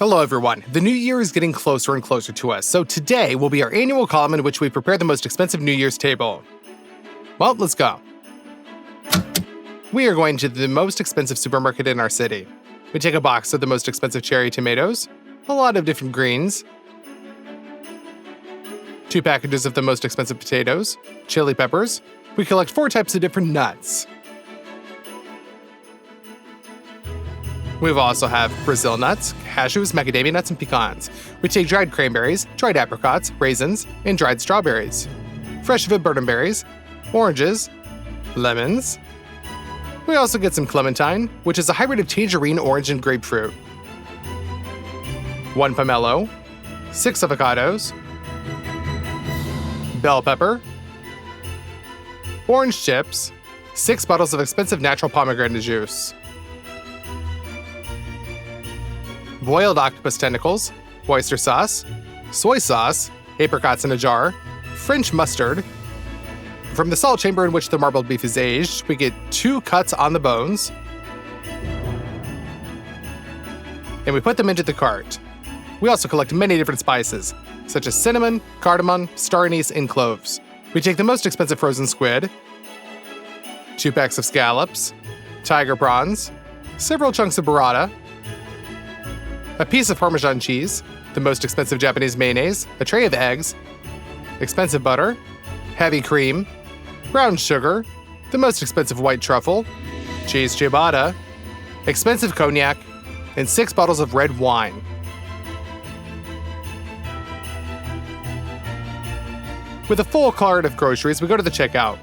Hello everyone, the new year is getting closer and closer to us, so today will be our annual column in which we prepare the most expensive New Year's table. Well, let's go. We are going to the most expensive supermarket in our city. We take a box of the most expensive cherry tomatoes, a lot of different greens, 2 packages of the most expensive potatoes, chili peppers. We collect 4 types of different nuts. We also have Brazil nuts, cashews, macadamia nuts, and pecans. We take dried cranberries, dried apricots, raisins, and dried strawberries, fresh viburnum berries, oranges, lemons. We also get some clementine, which is a hybrid of tangerine, orange, and grapefruit, 1 pomelo, 6 avocados, bell pepper, orange chips, 6 bottles of expensive natural pomegranate juice, boiled octopus tentacles, oyster sauce, soy sauce, apricots in a jar, French mustard. From the salt chamber in which the marbled beef is aged, we get 2 cuts on the bones, and we put them into the cart. We also collect many different spices, such as cinnamon, cardamom, star anise, and cloves. We take the most expensive frozen squid, 2 packs of scallops, tiger prawns, several chunks of burrata, a piece of Parmesan cheese, the most expensive Japanese mayonnaise, a tray of eggs, expensive butter, heavy cream, brown sugar, the most expensive white truffle, cheese ciabatta, expensive cognac, and 6 bottles of red wine. With a full cart of groceries, we go to the checkout.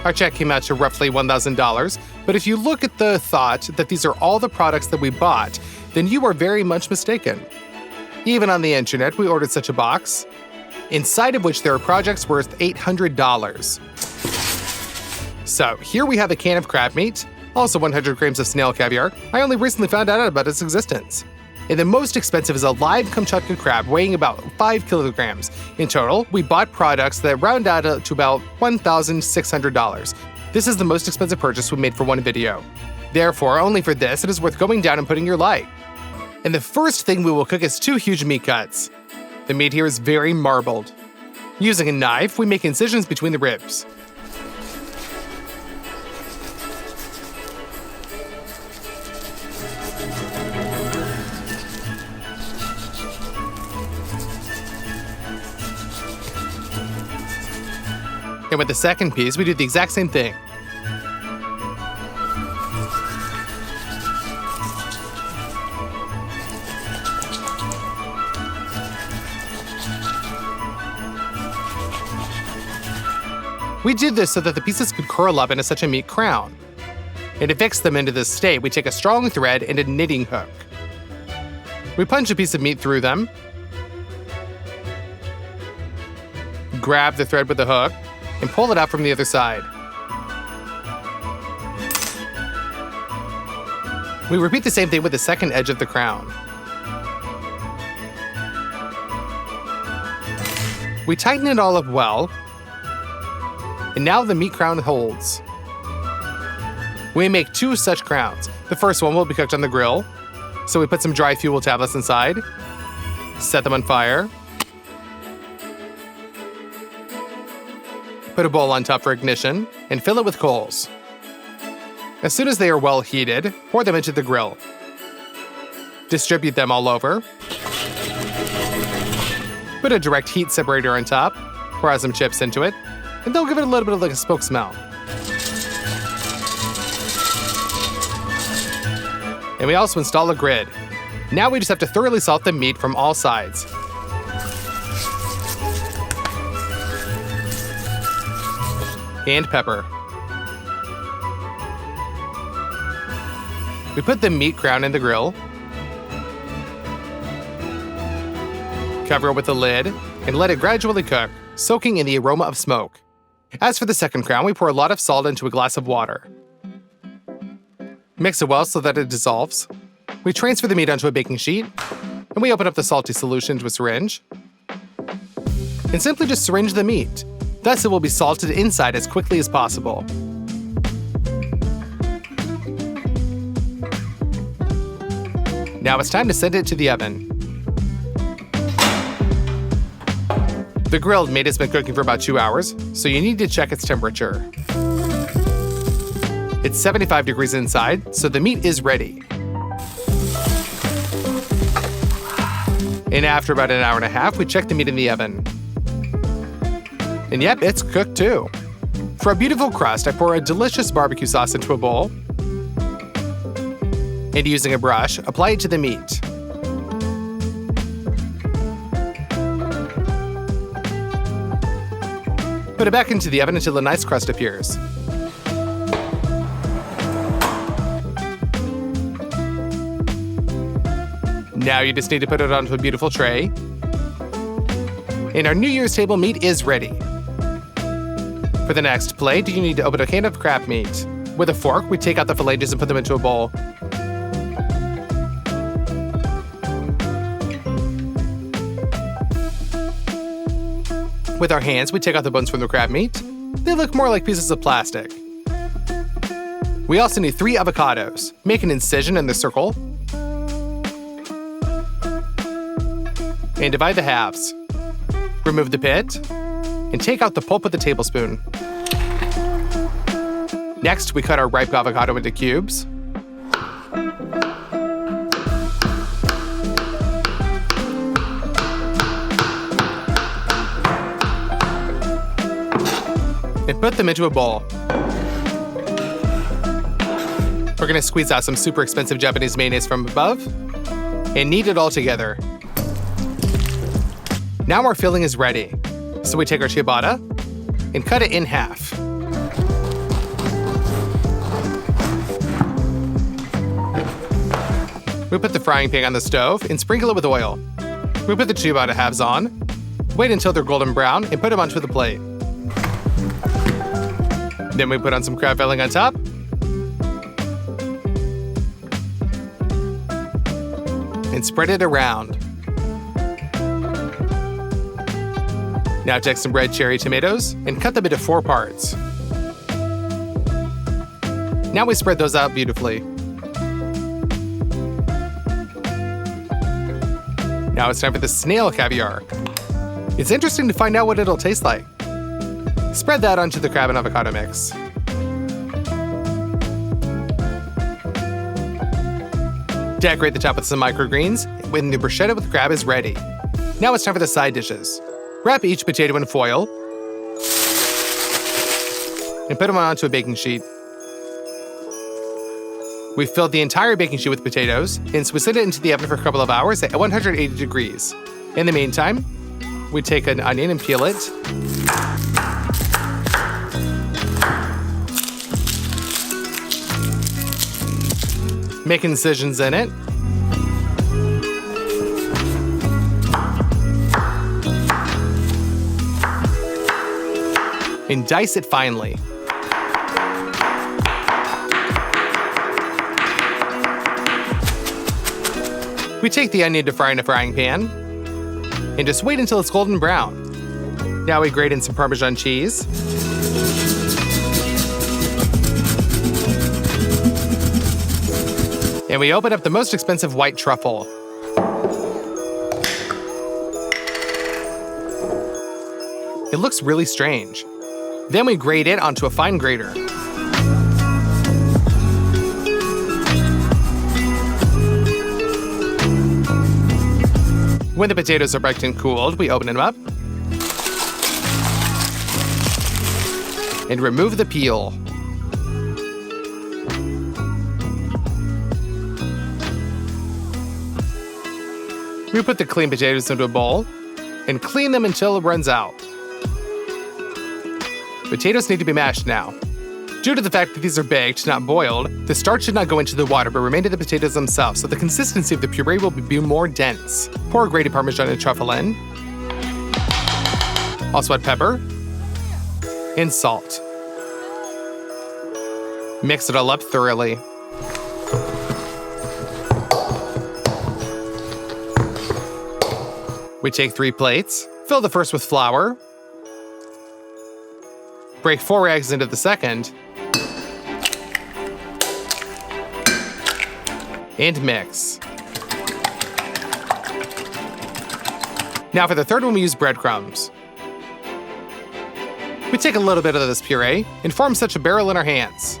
Our check came out to roughly $1,000, but if you look at the thought that these are all the products that we bought, then you are very much mistaken. Even on the internet, we ordered such a box, inside of which there are projects worth $800. So here we have a can of crab meat, also 100 grams of snail caviar. I only recently found out about its existence. And the most expensive is a live Kamchatka crab weighing about 5 kilograms. In total, we bought products that round out to about $1,600. This is the most expensive purchase we made for one video. Therefore, only for this, it is worth going down and putting your like. And the first thing we will cook is 2 huge meat cuts. The meat here is very marbled. Using a knife, we make incisions between the ribs. And with the second piece, we do the exact same thing. We did this so that the pieces could curl up into such a meat crown. And to fix them into this state, we take a strong thread and a knitting hook. We punch a piece of meat through them, grab the thread with the hook, and pull it out from the other side. We repeat the same thing with the second edge of the crown. We tighten it all up well, and now the meat crown holds. We make 2 such crowns. The first one will be cooked on the grill, so we put some dry fuel tablets inside, set them on fire, put a bowl on top for ignition, and fill it with coals. As soon as they are well heated, pour them into the grill. Distribute them all over. Put a direct heat separator on top, pour out some chips into it, and they'll give it a little bit of like a smoke smell. And we also install a grid. Now we just have to thoroughly salt the meat from all sides. And pepper. We put the meat crown in the grill, cover it with a lid, and let it gradually cook, soaking in the aroma of smoke. As for the second crown, we pour a lot of salt into a glass of water. Mix it well so that it dissolves. We transfer the meat onto a baking sheet, and we open up the salty solution into a syringe, and simply just syringe the meat. Thus, it will be salted inside as quickly as possible. Now it's time to send it to the oven. The grilled meat has been cooking for about 2 hours, so you need to check its temperature. It's 75 degrees inside, so the meat is ready. And after about an hour and a half, we check the meat in the oven. And yep, it's cooked too. For a beautiful crust, I pour a delicious barbecue sauce into a bowl. And using a brush, apply it to the meat. Put it back into the oven until a nice crust appears. Now you just need to put it onto a beautiful tray. And our New Year's table meat is ready. For the next plate, you need to open a can of crab meat. With a fork, we take out the fillets and put them into a bowl. With our hands, we take out the bones from the crab meat. They look more like pieces of plastic. We also need 3 avocados. Make an incision in the circle. And divide the halves. Remove the pit. And take out the pulp with a tablespoon. Next, we cut our ripe avocado into cubes. And put them into a bowl. We're gonna squeeze out some super expensive Japanese mayonnaise from above and knead it all together. Now our filling is ready. So we take our ciabatta and cut it in half. We put the frying pan on the stove and sprinkle it with oil. We put the ciabatta halves on, wait until they're golden brown, and put them onto the plate. Then we put on some crab filling on top. And spread it around. Now take some red cherry tomatoes and cut them into 4 parts. Now we spread those out beautifully. Now it's time for the snail caviar. It's interesting to find out what it'll taste like. Spread that onto the crab and avocado mix. Decorate the top with some microgreens when the bruschetta with crab is ready. Now it's time for the side dishes. Wrap each potato in foil and put them onto a baking sheet. We filled the entire baking sheet with potatoes, and so we set it into the oven for a couple of hours at 180 degrees. In the meantime, we take an onion and peel it. Make incisions in it. And dice it finely. We take the onion to fry in a frying pan and just wait until it's golden brown. Now we grate in some Parmesan cheese. And we open up the most expensive white truffle. It looks really strange. Then we grate it onto a fine grater. When the potatoes are baked and cooled, we open them up and remove the peel. We put the clean potatoes into a bowl and clean them until it runs out. Potatoes need to be mashed now. Due to the fact that these are baked, not boiled, the starch should not go into the water but remain in the potatoes themselves, so the consistency of the puree will be more dense. Pour grated Parmesan and truffle in. Also add pepper and salt. Mix it all up thoroughly. We take 3 plates, fill the first with flour, break 4 eggs into the second, and mix. Now for the third one, we use breadcrumbs. We take a little bit of this puree and form such a barrel in our hands.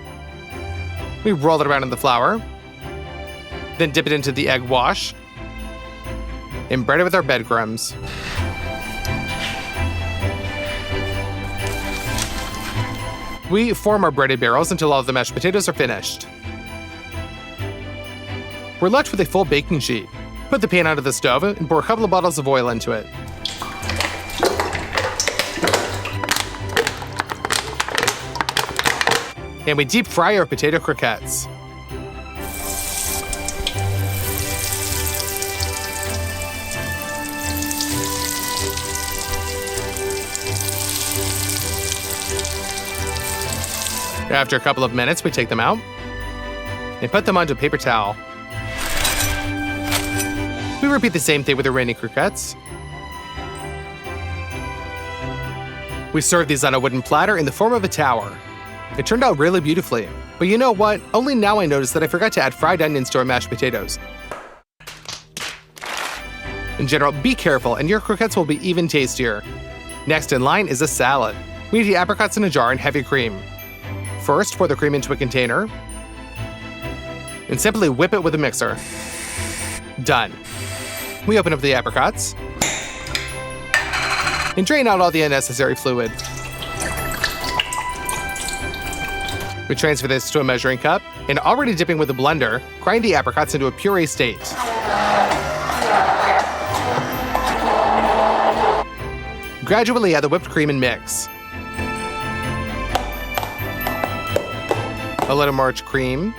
We roll it around in the flour, then dip it into the egg wash, and bread it with our breadcrumbs. We form our breaded barrels until all of the mashed potatoes are finished. We're left with a full baking sheet. Put the pan onto the stove and pour a couple of bottles of oil into it. And we deep fry our potato croquettes. After a couple of minutes, we take them out and put them onto a paper towel. We repeat the same thing with the remaining croquettes. We serve these on a wooden platter in the form of a tower. It turned out really beautifully. But you know what? Only now I noticed that I forgot to add fried onions to our mashed potatoes. In general, be careful and your croquettes will be even tastier. Next in line is a salad. We need the apricots in a jar and heavy cream. First, pour the cream into a container and simply whip it with a mixer. Done. We open up the apricots and drain out all the unnecessary fluid. We transfer this to a measuring cup and, already dipping with a blender, grind the apricots into a puree state. Gradually add the whipped cream and mix. A little more cream.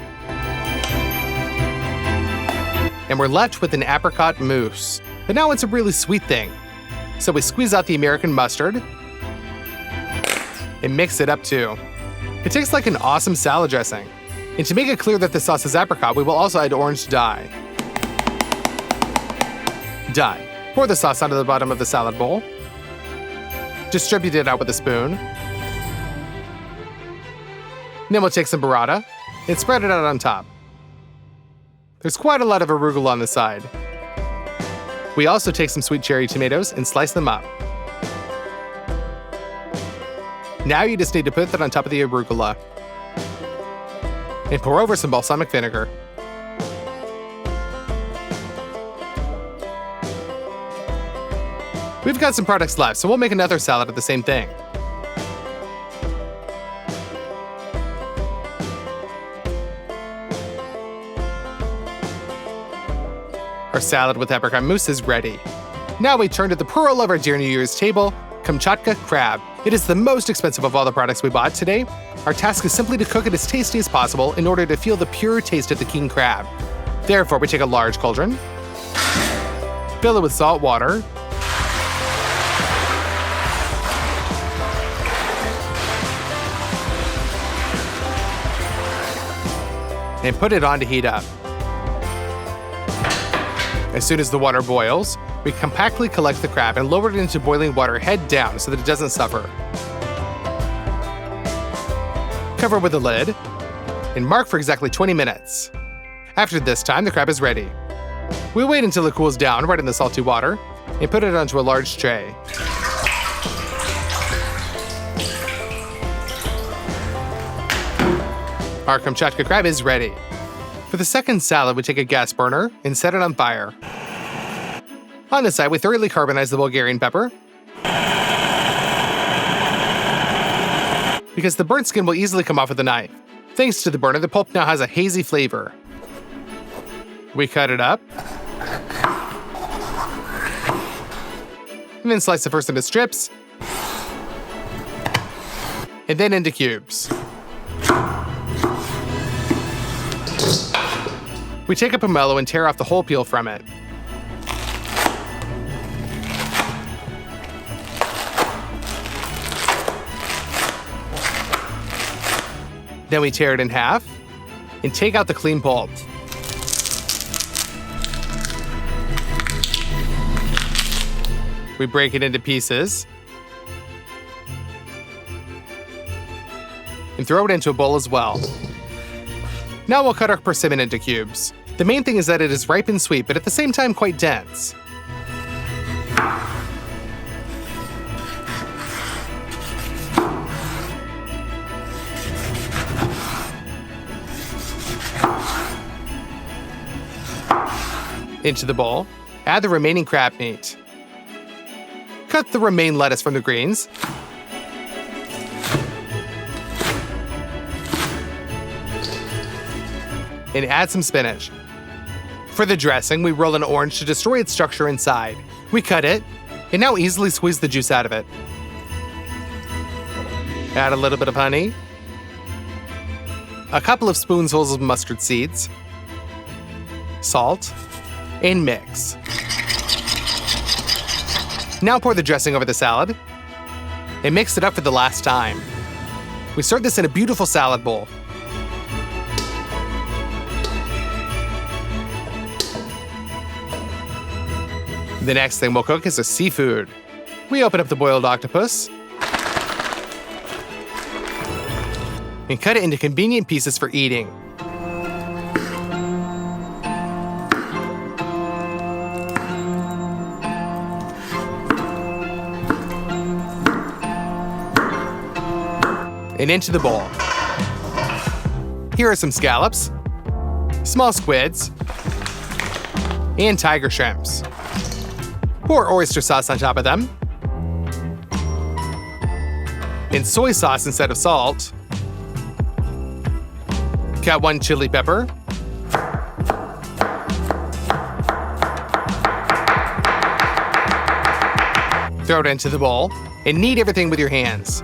And we're left with an apricot mousse. But now it's a really sweet thing. So we squeeze out the American mustard and mix it up too. It tastes like an awesome salad dressing. And to make it clear that the sauce is apricot, we will also add orange dye. Done. Pour the sauce onto the bottom of the salad bowl. Distribute it out with a spoon. Then we'll take some burrata and spread it out on top. There's quite a lot of arugula on the side. We also take some sweet cherry tomatoes and slice them up. Now you just need to put that on top of the arugula. And pour over some balsamic vinegar. We've got some products left, so we'll make another salad of the same thing. Our salad with apricot mousse is ready. Now we turn to the pearl of our dear New Year's table, Kamchatka crab. It is the most expensive of all the products we bought today. Our task is simply to cook it as tasty as possible in order to feel the pure taste of the king crab. Therefore, we take a large cauldron, fill it with salt water, and put it on to heat up. As soon as the water boils, we compactly collect the crab and lower it into boiling water head down so that it doesn't suffer. Cover with a lid and mark for exactly 20 minutes. After this time, the crab is ready. We wait until it cools down right in the salty water and put it onto a large tray. Our Kamchatka crab is ready. For the second salad, we take a gas burner and set it on fire. On the side, we thoroughly carbonize the Bulgarian pepper, because the burnt skin will easily come off with a knife. Thanks to the burner, the pulp now has a hazy flavor. We cut it up, and then slice it first into strips, and then into cubes. We take a pomelo and tear off the whole peel from it. Then we tear it in half and take out the clean pulp. We break it into pieces and throw it into a bowl as well. Now we'll cut our persimmon into cubes. The main thing is that it is ripe and sweet, but at the same time quite dense. Into the bowl, add the remaining crab meat. Cut the remaining lettuce from the greens. And add some spinach. For the dressing, we roll an orange to destroy its structure inside. We cut it, and now easily squeeze the juice out of it. Add a little bit of honey, a couple of spoonfuls of mustard seeds, salt, and mix. Now pour the dressing over the salad and mix it up for the last time. We serve this in a beautiful salad bowl. The next thing we'll cook is a seafood. We open up the boiled octopus and cut it into convenient pieces for eating. And into the bowl. Here are some scallops, small squids, and tiger shrimps. Pour oyster sauce on top of them, and soy sauce instead of salt. Cut one chili pepper, throw it into the bowl, and knead everything with your hands.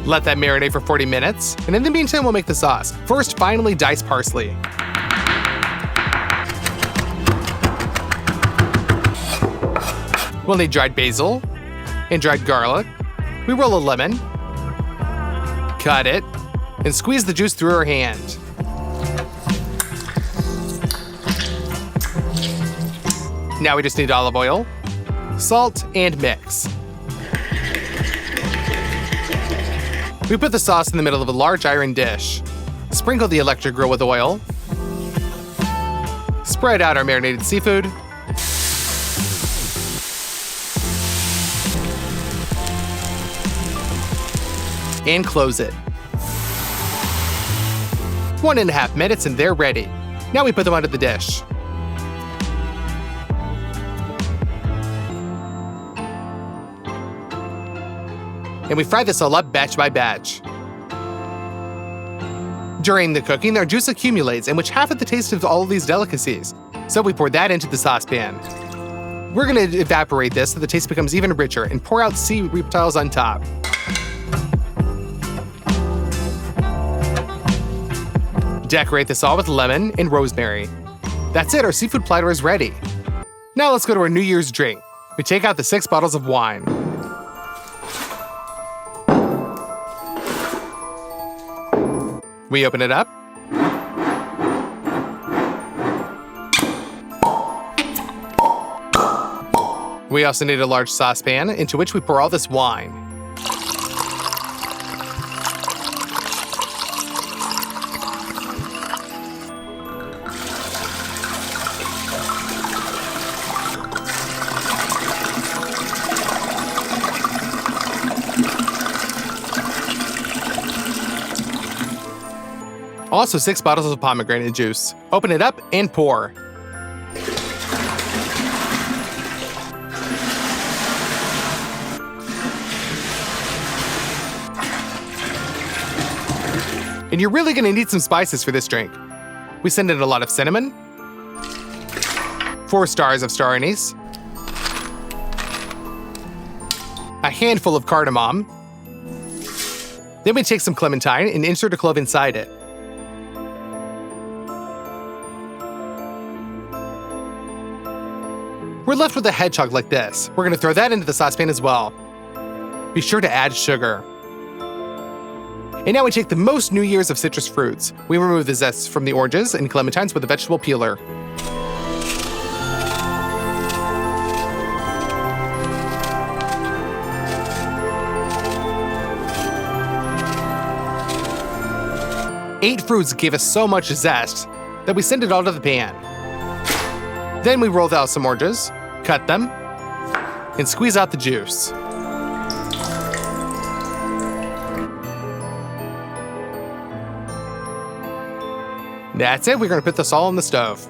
Let that marinate for 40 minutes, and in the meantime, we'll make the sauce. First, finely dice parsley. We'll need dried basil and dried garlic. We roll a lemon, cut it, and squeeze the juice through our hand. Now we just need olive oil, salt, and mix. We put the sauce in the middle of a large iron dish. Sprinkle the electric grill with oil. Spread out our marinated seafood. And close it. 1.5 minutes and they're ready. Now we put them onto the dish. And we fry this all up batch by batch. During the cooking, their juice accumulates, in which half of the taste of all of these delicacies. So we pour that into the saucepan. We're gonna evaporate this so the taste becomes even richer and pour out sea reptiles on top. Decorate this all with lemon and rosemary. That's it, our seafood platter is ready. Now let's go to our New Year's drink. We take out the 6 bottles of wine. We open it up. We also need a large saucepan into which we pour all this wine. Also 6 bottles of pomegranate juice. Open it up and pour. And you're really gonna need some spices for this drink. We send in a lot of cinnamon, 4 stars of star anise, a handful of cardamom. Then we take some clementine and insert a clove inside it. We're left with a hedgehog like this. We're gonna throw that into the saucepan as well. Be sure to add sugar. And now we take the most New Year's of citrus fruits. We remove the zests from the oranges and clementines with a vegetable peeler. Eight fruits gave us so much zest that we send it all to the pan. Then we roll out some oranges, cut them, and squeeze out the juice. That's it, we're gonna put this all on the stove.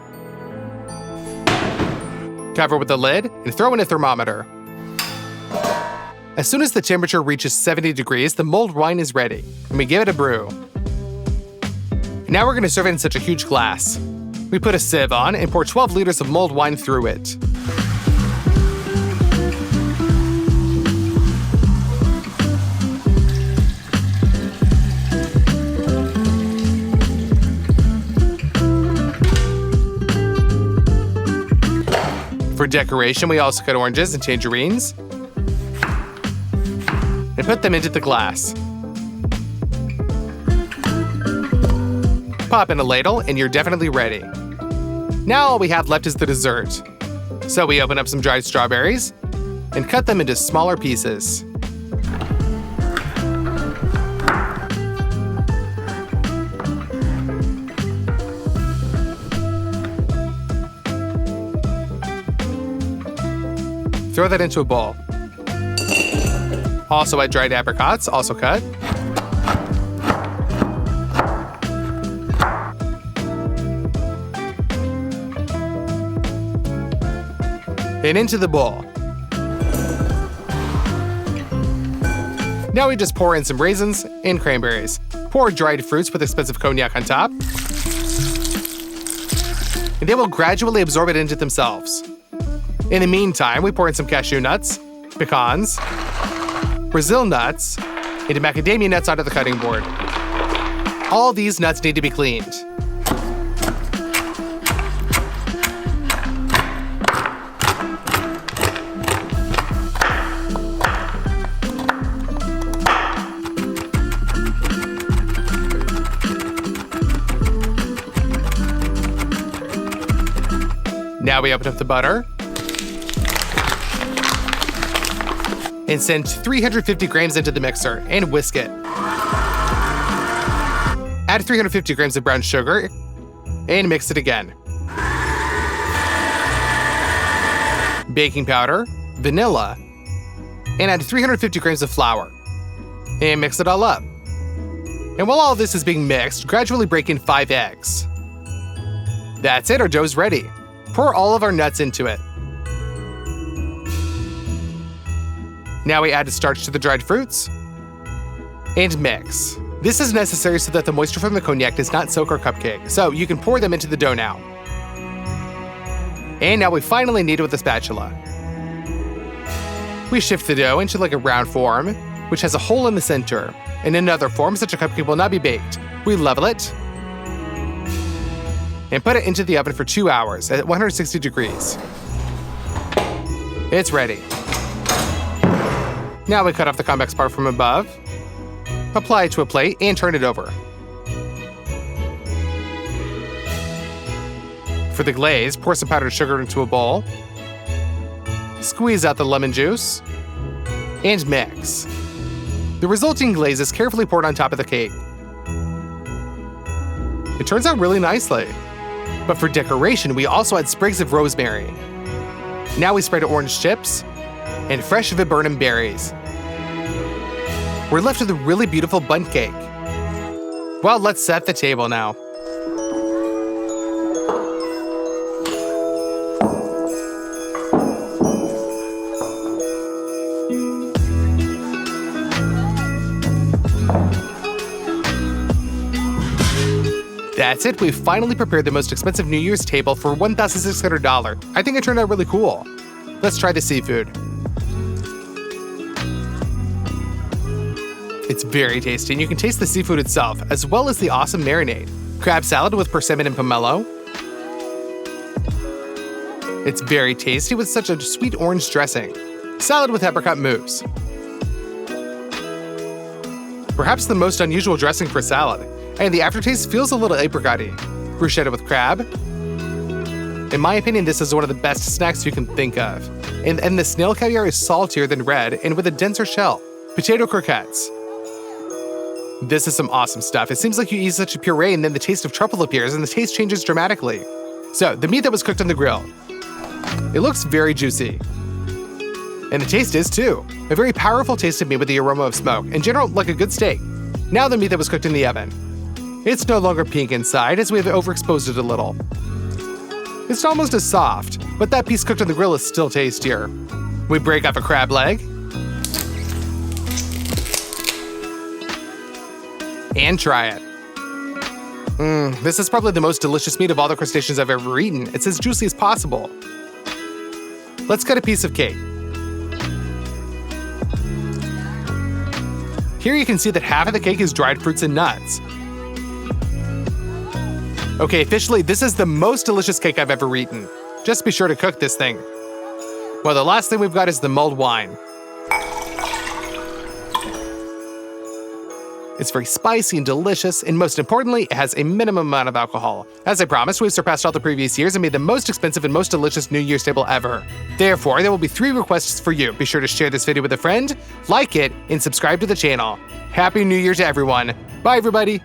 Cover with the lid and throw in a thermometer. As soon as the temperature reaches 70 degrees, the mulled wine is ready, and we give it a brew. Now we're gonna serve it in such a huge glass. We put a sieve on and pour 12 liters of mulled wine through it. For decoration, we also cut oranges and tangerines and put them into the glass. Pop in a ladle and you're definitely ready. Now all we have left is the dessert. So we open up some dried strawberries and cut them into smaller pieces. Throw that into a bowl. Also add dried apricots, also cut. And into the bowl. Now we just pour in some raisins and cranberries. Pour dried fruits with expensive cognac on top. And they will gradually absorb it into themselves. In the meantime, we pour in some cashew nuts, pecans, Brazil nuts, and macadamia nuts onto the cutting board. All these nuts need to be cleaned. Now we open up the butter and send 350 grams into the mixer and whisk it. Add 350 grams of brown sugar and mix it again. Baking powder, vanilla, and add 350 grams of flour. And mix it all up. And while all this is being mixed, gradually break in 5 eggs. That's it, our dough's ready. Pour all of our nuts into it. Now we add starch to the dried fruits and mix. This is necessary so that the moisture from the cognac does not soak our cupcake, so you can pour them into the dough now. And now we finally knead it with a spatula. We shift the dough into like a round form, which has a hole in the center. In another form, such a cupcake will not be baked. We level it and put it into the oven for 2 hours at 160 degrees. It's ready. Now we cut off the convex part from above, apply it to a plate, and turn it over. For the glaze, pour some powdered sugar into a bowl, squeeze out the lemon juice, and mix. The resulting glaze is carefully poured on top of the cake. It turns out really nicely. But for decoration, we also add sprigs of rosemary. Now we spread orange chips and fresh viburnum berries. We're left with a really beautiful bundt cake. Well, let's set the table now. That's it, we've finally prepared the most expensive New Year's table for $1,600. I think it turned out really cool. Let's try the seafood. It's very tasty, and you can taste the seafood itself, as well as the awesome marinade. Crab salad with persimmon and pomelo. It's very tasty with such a sweet orange dressing. Salad with apricot mousse. Perhaps the most unusual dressing for salad. And the aftertaste feels a little apricot-y. Bruschetta with crab. In my opinion, this is one of the best snacks you can think of. And the snail caviar is saltier than red and with a denser shell. Potato croquettes. This is some awesome stuff. It seems like you eat such a puree and then the taste of truffle appears and the taste changes dramatically. So, the meat that was cooked on the grill. It looks very juicy. And the taste is too. A very powerful taste of meat with the aroma of smoke. In general, like a good steak. Now the meat that was cooked in the oven. It's no longer pink inside as we have overexposed it a little. It's almost as soft, but that piece cooked on the grill is still tastier. We break up a crab leg and try it. This is probably the most delicious meat of all the crustaceans I've ever eaten. It's as juicy as possible. Let's cut a piece of cake. Here you can see that half of the cake is dried fruits and nuts. Okay, officially, this is the most delicious cake I've ever eaten. Just be sure to cook this thing. Well, the last thing we've got is the mulled wine. It's very spicy and delicious, and most importantly, it has a minimum amount of alcohol. As I promised, we've surpassed all the previous years and made the most expensive and most delicious New Year's table ever. Therefore, there will be 3 requests for you. Be sure to share this video with a friend, like it, and subscribe to the channel. Happy New Year to everyone. Bye, everybody.